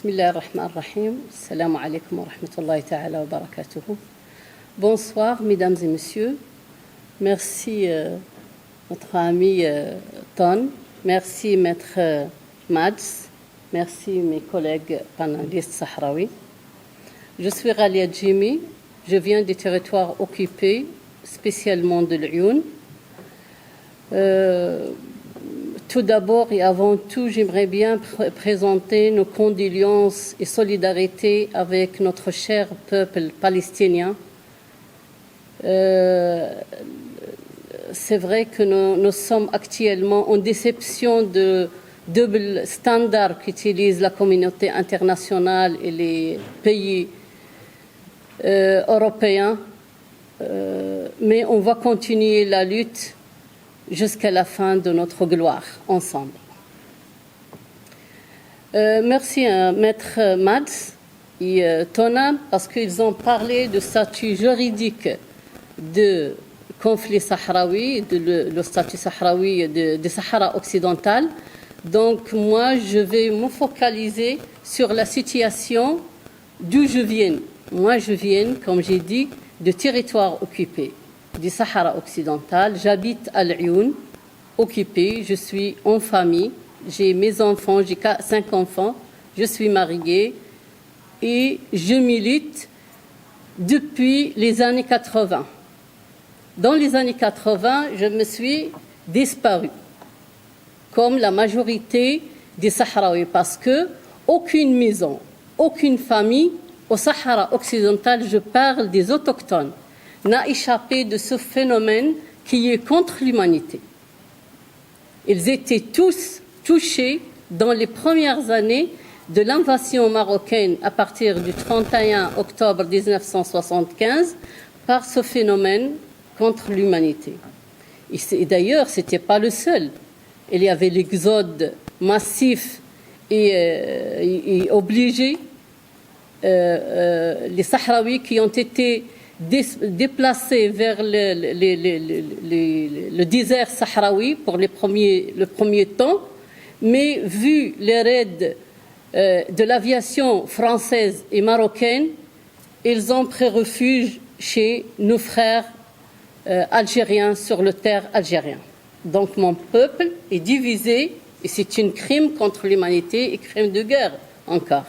Bismillah ar-Rahman ar-Rahim. Assalamu alaikum wa rahmatullahi ta'ala wa barakatuhu. Bonsoir, mesdames et messieurs. Merci, notre ami Ton. Merci, maître Mads. Merci, mes collègues panélistes sahraouis. Je suis Ralia Djimi. Je viens des territoires occupés, spécialement de l'Ayoun. Tout d'abord et avant tout, j'aimerais bien présenter nos condoléances et solidarité avec notre cher peuple palestinien. C'est vrai que nous sommes actuellement en déception de double standard qu'utilise la communauté internationale et les pays européens, mais on va continuer la lutte jusqu'à la fin de notre gloire, ensemble. Merci à Maître Mads et Tona, parce qu'ils ont parlé du statut juridique de conflit sahraoui, le statut sahraoui de Sahara occidental. Donc moi, je vais me focaliser sur la situation d'où je viens. Moi, je viens, comme j'ai dit, de territoires occupés du Sahara occidental. J'habite à l'Ayoun, occupée. Je suis en famille. J'ai mes enfants, j'ai 5 enfants. Je suis mariée et je milite depuis les années 80. Dans les années 80, je me suis disparue, comme la majorité des Sahraouis, parce que aucune maison, aucune famille au Sahara occidental, je parle des autochtones, n'a échappé de ce phénomène qui est contre l'humanité. Ils étaient tous touchés dans les premières années de l'invasion marocaine à partir du 31 octobre 1975 par ce phénomène contre l'humanité. Et d'ailleurs, ce n'était pas le seul. Il y avait l'exode massif et obligé. Les Sahraouis qui ont été déplacés vers le désert sahraoui pour le premier temps, mais vu les raids de l'aviation française et marocaine, ils ont pris refuge chez nos frères algériens sur le terre algérien. Donc mon peuple est divisé et c'est un crime contre l'humanité et crime de guerre encore.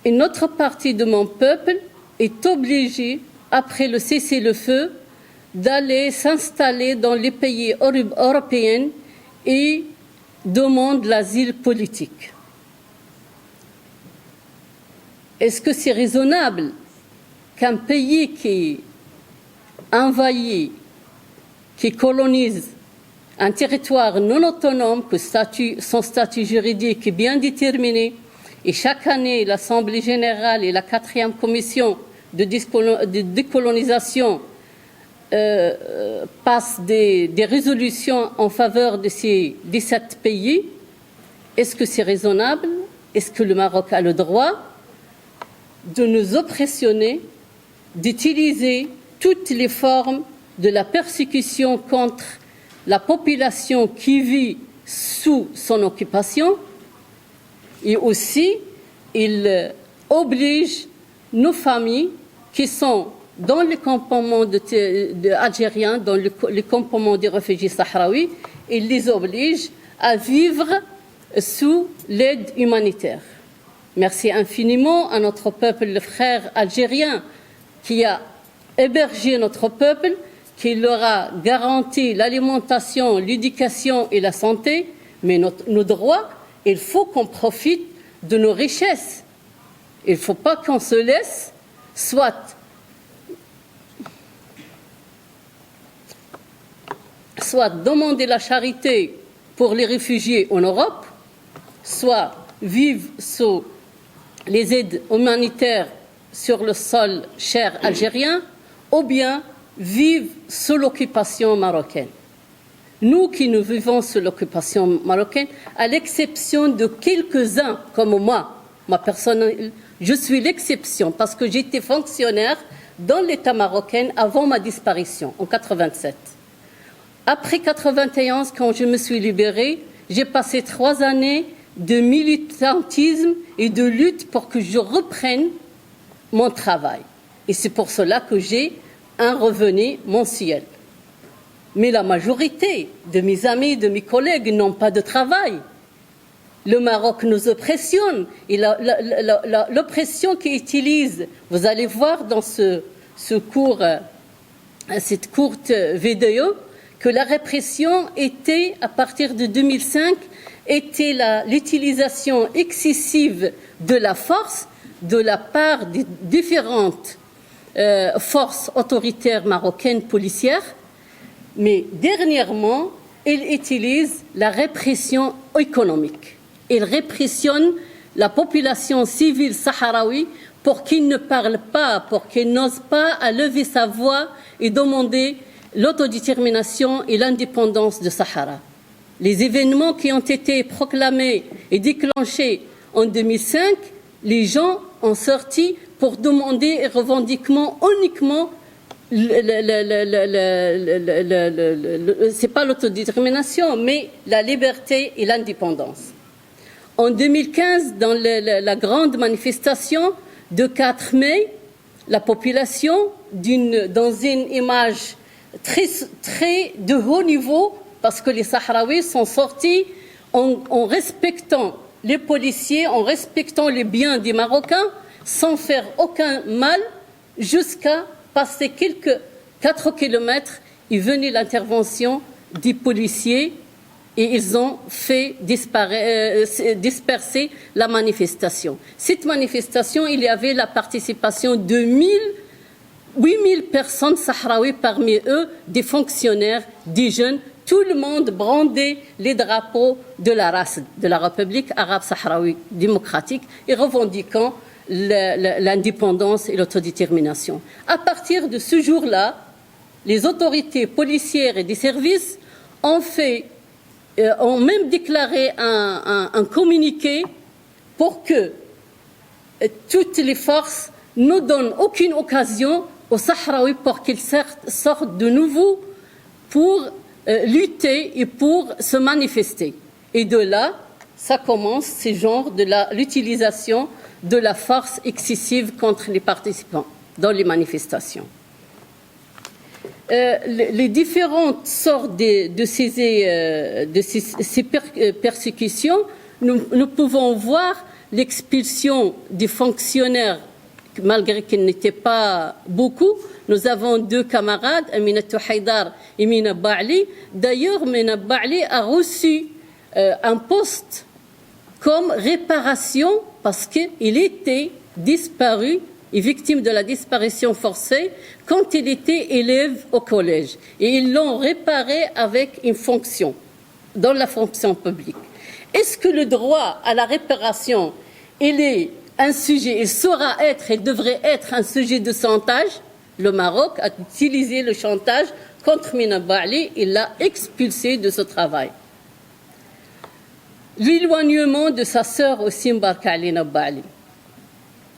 Une autre partie de mon peuple est obligée, après le cessez-le-feu, d'aller s'installer dans les pays européens et demande l'asile politique. Est-ce que c'est raisonnable qu'un pays qui envahit, qui colonise un territoire non autonome, que son statut juridique est bien déterminé, et chaque année, l'Assemblée générale et la 4e commission de décolonisation passent des résolutions en faveur de ces 17 pays. Est-ce que c'est raisonnable? Est-ce que le Maroc a le droit de nous oppressionner, d'utiliser toutes les formes de la persécution contre la population qui vit sous son occupation? Et aussi, il oblige nos familles qui sont dans les campements algériens, dans les campements des réfugiés sahraouis, il les oblige à vivre sous l'aide humanitaire. Merci infiniment à notre peuple, le frère algérien, qui a hébergé notre peuple, qui leur a garanti l'alimentation, l'éducation et la santé, mais nos droits, il faut qu'on profite de nos richesses. Il ne faut pas qu'on se laisse soit demander la charité pour les réfugiés en Europe, soit vivre sous les aides humanitaires sur le sol cher algérien, ou bien vivre sous l'occupation marocaine. Nous qui nous vivons sous l'occupation marocaine, à l'exception de quelques-uns comme moi personnellement, je suis l'exception parce que j'étais fonctionnaire dans l'État marocain avant ma disparition, en 87. Après 91, quand je me suis libérée, j'ai passé 3 années de militantisme et de lutte pour que je reprenne mon travail. Et c'est pour cela que j'ai un revenu mensuel. Mais la majorité de mes amis, de mes collègues n'ont pas de travail. Le Maroc nous oppressionne. Et l'oppression qu'il utilise, vous allez voir dans cette courte vidéo, que la répression était, à partir de 2005, était l'utilisation excessive de la force de la part des différentes forces autoritaires marocaines policières, mais dernièrement, ils utilisent la répression économique. Ils répressionnent la population civile sahraoui pour qu'ils ne parlent pas, pour qu'ils n'osent pas à lever sa voix et demander l'autodétermination et l'indépendance de Sahara. Les événements qui ont été proclamés et déclenchés en 2005, les gens ont sorti pour demander et revendiquer uniquement, c'est pas l'autodétermination, mais la liberté et l'indépendance. En 2015, dans la grande manifestation de 4 mai, la population, dans une image très de haut niveau, parce que les Sahraouis sont sortis en respectant les policiers, en respectant les biens des Marocains, sans faire aucun mal, jusqu'à passer quelques 4 kilomètres, et venait l'intervention des policiers et ils ont fait disperser la manifestation. Cette manifestation, il y avait la participation de 8000 personnes sahraouis, parmi eux des fonctionnaires, des jeunes. Tout le monde brandait les drapeaux de la race, de la République arabe sahraoui démocratique et revendiquant l'indépendance et l'autodétermination. À partir de ce jour-là, les autorités policières et des services ont même déclaré un communiqué pour que toutes les forces ne donnent aucune occasion aux Sahraouis pour qu'ils sortent de nouveau pour lutter et pour se manifester. Et de là, ça commence ce genre de l'utilisation de la force excessive contre les participants dans les manifestations. Les différentes sortes de ces persécutions, nous pouvons voir l'expulsion des fonctionnaires, malgré qu'ils n'étaient pas beaucoup. Nous avons 2 camarades, Amina Touhaïdar et Mina Ba'li. D'ailleurs, Mina Ba'li a reçu un poste comme réparation parce qu'il était disparu et victime de la disparition forcée quand il était élève au collège. Et ils l'ont réparé avec une fonction, dans la fonction publique. Est-ce que le droit à la réparation, il est un sujet, il saura être, il devrait être un sujet de chantage? Le Maroc a utilisé le chantage contre Mina Ba'li, il l'a expulsé de ce travail. L'éloignement de sa sœur aussi, Mbarka Alina Ba'li.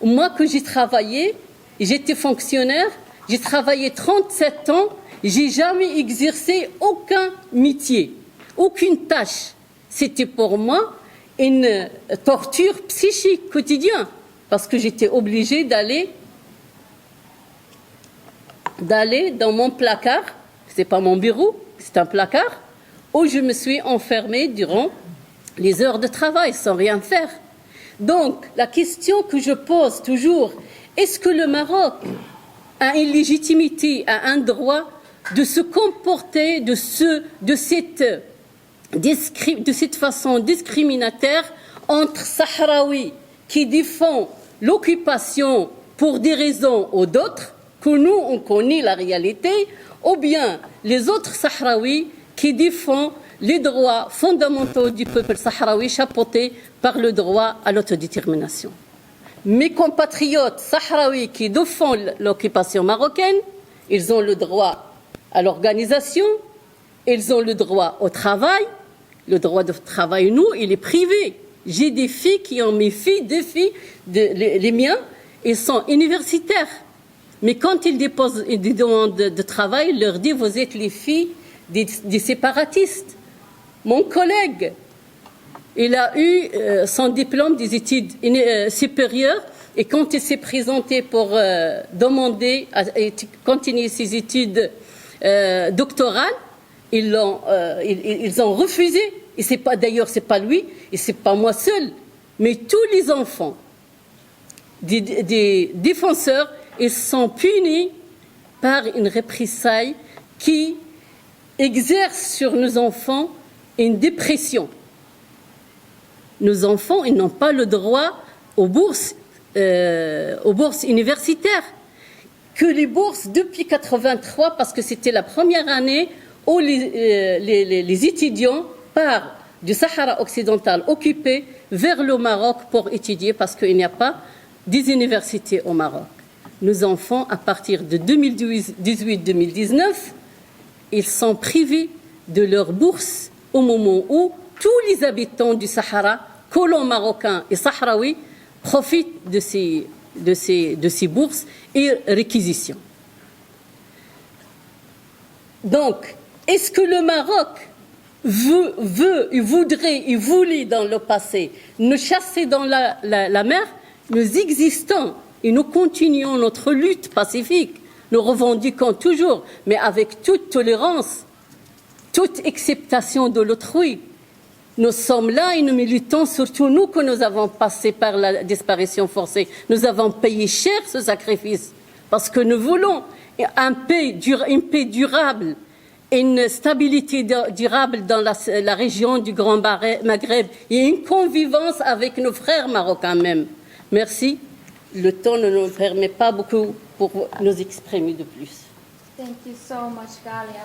Moi, que j'ai travaillé, j'étais fonctionnaire, j'ai travaillé 37 ans, j'ai jamais exercé aucun métier, aucune tâche. C'était pour moi une torture psychique quotidienne, parce que j'étais obligée d'aller dans mon placard, c'est pas mon bureau, c'est un placard, où je me suis enfermée durant les heures de travail sans rien faire. Donc, la question que je pose toujours, est-ce que le Maroc a une légitimité, a un droit de se comporter de cette façon discriminatoire entre Sahraouis qui défendent l'occupation pour des raisons ou d'autres, que nous, on connaît la réalité, ou bien les autres Sahraouis qui défendent les droits fondamentaux du peuple sahraoui chapeautés par le droit à l'autodétermination. Mes compatriotes sahraouis qui défendent l'occupation marocaine, ils ont le droit à l'organisation, ils ont le droit au travail. Le droit de travail, nous, il est privé. J'ai des filles qui ont mes filles, les miens, ils sont universitaires. Mais quand ils déposent des demandes de travail, ils leur disent, vous êtes les filles des séparatistes. Mon collègue, Il a eu son diplôme des études supérieures et quand il s'est présenté pour demander à continuer ses études doctorales, ils ont refusé. Et c'est pas, d'ailleurs, c'est pas lui et c'est pas moi seul, mais tous les enfants des défenseurs, ils sont punis par une représaille qui exerce sur nos enfants une dépression. Nos enfants, ils n'ont pas le droit aux bourses universitaires. Que les bourses depuis 83, parce que c'était la première année où les étudiants partent du Sahara occidental occupé vers le Maroc pour étudier, parce qu'il n'y a pas des universités au Maroc. Nos enfants, à partir de 2018-2019, ils sont privés de leurs bourses au moment où tous les habitants du Sahara, colons marocains et sahraouis, profitent de ces bourses et réquisitions. Donc, est-ce que le Maroc voulait dans le passé nous chasser dans la mer? Nous existons et nous continuons notre lutte pacifique. Nous revendiquons toujours, mais avec toute tolérance, toute acceptation de l'autrui. Nous sommes là et nous militons, surtout nous que nous avons passé par la disparition forcée. Nous avons payé cher ce sacrifice parce que nous voulons une paix durable, une stabilité durable dans la région du Grand Maghreb et une convivence avec nos frères marocains même. Merci. Le temps ne nous permet pas beaucoup pour nous exprimer de plus. Thank you so much, Galia.